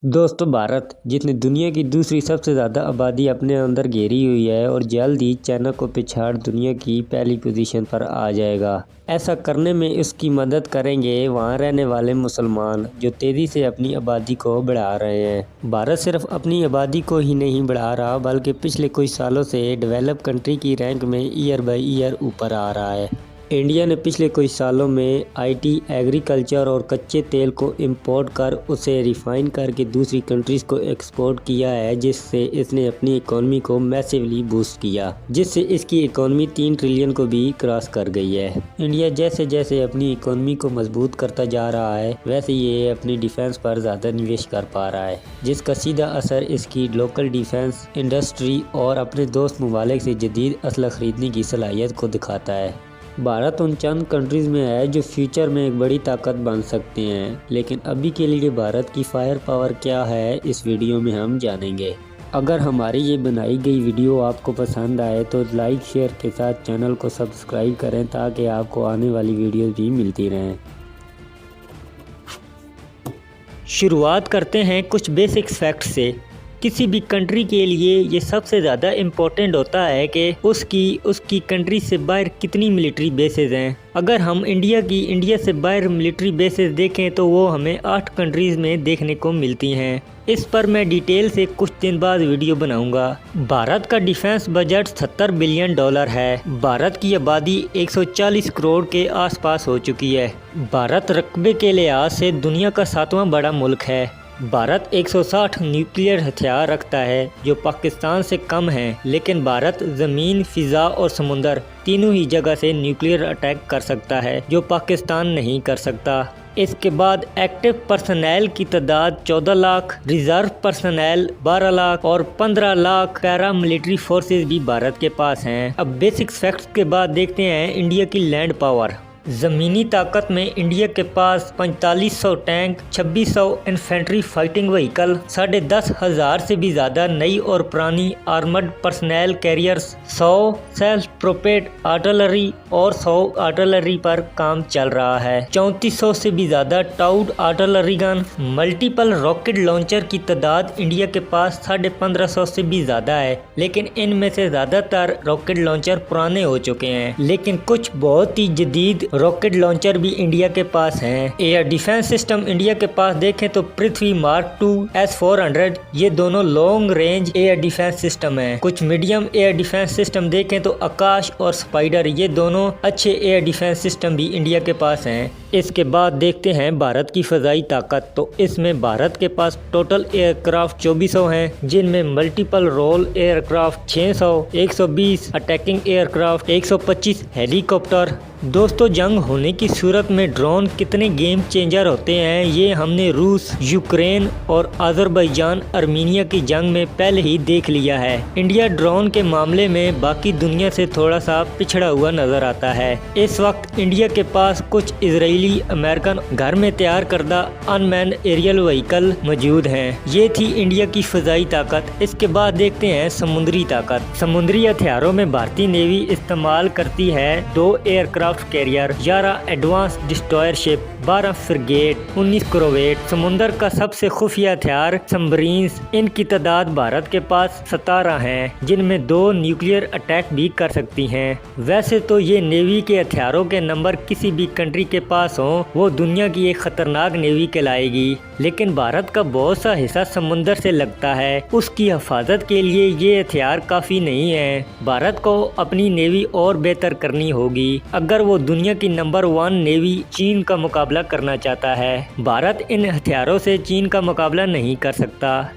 दोस्तों, भारत जिसने दुनिया की दूसरी सबसे ज़्यादा आबादी अपने अंदर घेरी हुई है और जल्द ही चाइना को पिछाड़ दुनिया की पहली पोजीशन पर आ जाएगा। ऐसा करने में उसकी मदद करेंगे वहाँ रहने वाले मुसलमान जो तेज़ी से अपनी आबादी को बढ़ा रहे हैं। भारत सिर्फ अपनी आबादी को ही नहीं बढ़ा रहा बल्कि पिछले कुछ सालों से डेवलप कंट्री की रैंक में ईयर बाई ईयर ऊपर आ रहा है। इंडिया ने पिछले कुछ सालों में आईटी, एग्रीकल्चर और कच्चे तेल को इंपोर्ट कर उसे रिफाइन करके दूसरी कंट्रीज़ को एक्सपोर्ट किया है, जिससे इसने अपनी इकोनॉमी को मैसिवली बूस्ट किया, जिससे इसकी इकोनॉमी 3 ट्रिलियन को भी क्रॉस कर गई है। इंडिया जैसे जैसे अपनी इकोनॉमी को मजबूत करता जा रहा है वैसे ये अपनी डिफेंस पर ज़्यादा निवेश कर पा रहा है, जिसका सीधा असर इसकी लोकल डिफेंस इंडस्ट्री और अपने दोस्त ममालिक से जदीद असला खरीदने की सलाहियत को दिखाता है। भारत उन चंद कंट्रीज़ में है जो फ्यूचर में एक बड़ी ताकत बन सकते हैं, लेकिन अभी के लिए भारत की फायर पावर क्या है इस वीडियो में हम जानेंगे। अगर हमारी ये बनाई गई वीडियो आपको पसंद आए तो लाइक शेयर के साथ चैनल को सब्सक्राइब करें ताकि आपको आने वाली वीडियो भी मिलती रहें। शुरुआत करते हैं कुछ बेसिक फैक्ट्स से। किसी भी कंट्री के लिए ये सबसे ज़्यादा इम्पोर्टेंट होता है कि उसकी कंट्री से बाहर कितनी मिलिट्री बेसेस हैं। अगर हम इंडिया से बाहर मिलिट्री बेसेस देखें तो वो हमें 8 कंट्रीज़ में देखने को मिलती हैं। इस पर मैं डिटेल से कुछ दिन बाद वीडियो बनाऊंगा। भारत का डिफेंस बजट $70 बिलियन है। भारत की आबादी 140 करोड़ के आसपास हो चुकी है। भारत रकबे के लिहाज से दुनिया का 7वां बड़ा मुल्क है। भारत 160 न्यूक्लियर हथियार रखता है जो पाकिस्तान से कम है, लेकिन भारत ज़मीन, फ़िज़ा और समुंदर तीनों ही जगह से न्यूक्लियर अटैक कर सकता है जो पाकिस्तान नहीं कर सकता। इसके बाद एक्टिव पर्सनल की तादाद 14 लाख, रिजर्व पर्सनल 12 लाख और 15 लाख पैरा मिलिट्री फोर्सेस भी भारत के पास हैं। अब बेसिक फैक्ट्स के बाद देखते हैं इंडिया की लैंड पावर। ज़मीनी ताकत में इंडिया के पास 4500 टैंक, 2600 इन्फेंट्री फाइटिंग व्हीकल, 10,500 से भी ज़्यादा नई और पुरानी armoured personal carriers, 100 self prepaid artillery और 100 आर्टिलरी पर काम चल रहा है, 3400 से भी ज़्यादा towed artillery gun, multiple rocket launcher की तादाद इंडिया के पास 1550 से भी ज़्यादा है, लेकिन इनमें से ज़्यादातर रॉकेट लॉन्चर पुराने हो चुके हैं, लेकिन कुछ बहुत ही जदीद रॉकेट लॉन्चर भी इंडिया के पास हैं। एयर डिफेंस सिस्टम इंडिया के पास देखें तो पृथ्वी मार्क 2 S-400 ये दोनों long range air defence system हैं। कुछ मीडियम एयर डिफेंस सिस्टम देखें तो आकाश और स्पाइडर ये दोनों अच्छे एयर डिफेंस सिस्टम भी इंडिया के पास हैं। इसके बाद देखते हैं भारत की फ़ज़ाई ताकत। तो इसमें भारत के पास टोटल एयरक्राफ्ट 2400 हैं, जिनमें multiple role aircraft 600, 120 attacking aircraft, 125 helicopter. दोस्तों, जंग होने की सूरत में ड्रोन कितने गेम चेंजर होते हैं ये हमने रूस, यूक्रेन और अज़रबैजान, आर्मीनिया की जंग में पहले ही देख लिया है। इंडिया ड्रोन के मामले में बाकी दुनिया से थोड़ा सा पिछड़ा हुआ नजर आता है। इस वक्त इंडिया के पास कुछ इजरायली, अमेरिकन घर में तैयार करदा अनमैन्ड एरियल व्हीकल मौजूद हैं। ये थी इंडिया की फ़ज़ाई ताकत। इसके बाद देखते हैं समुद्री ताकत। समुद्री हथियारों में भारतीय नेवी इस्तेमाल करती है 2 aircraft carrier, 11 advance destroyer ship, 12 frigate, 19 क्रोवेट। समुंदर का सबसे खुफिया हथियार सबमरीन्स, इनकी तादाद भारत के पास 17 हैं, जिनमें 2 न्यूक्लियर अटैक भी कर सकती हैं। वैसे तो ये नेवी के हथियारों के नंबर किसी भी कंट्री के पास हो वो दुनिया की एक खतरनाक नेवी कहलाएगी, लेकिन भारत का बहुत सा हिस्सा समुंदर से लगता है। उसकी हिफाजत के लिए ये हथियार काफ़ी नहीं है। भारत को अपनी नेवी और बेहतर करनी होगी अगर वो दुनिया की नंबर 1 नेवी चीन का मुकाबला करना चाहता है। भारत इन हथियारों से चीन का मुकाबला नहीं कर सकता।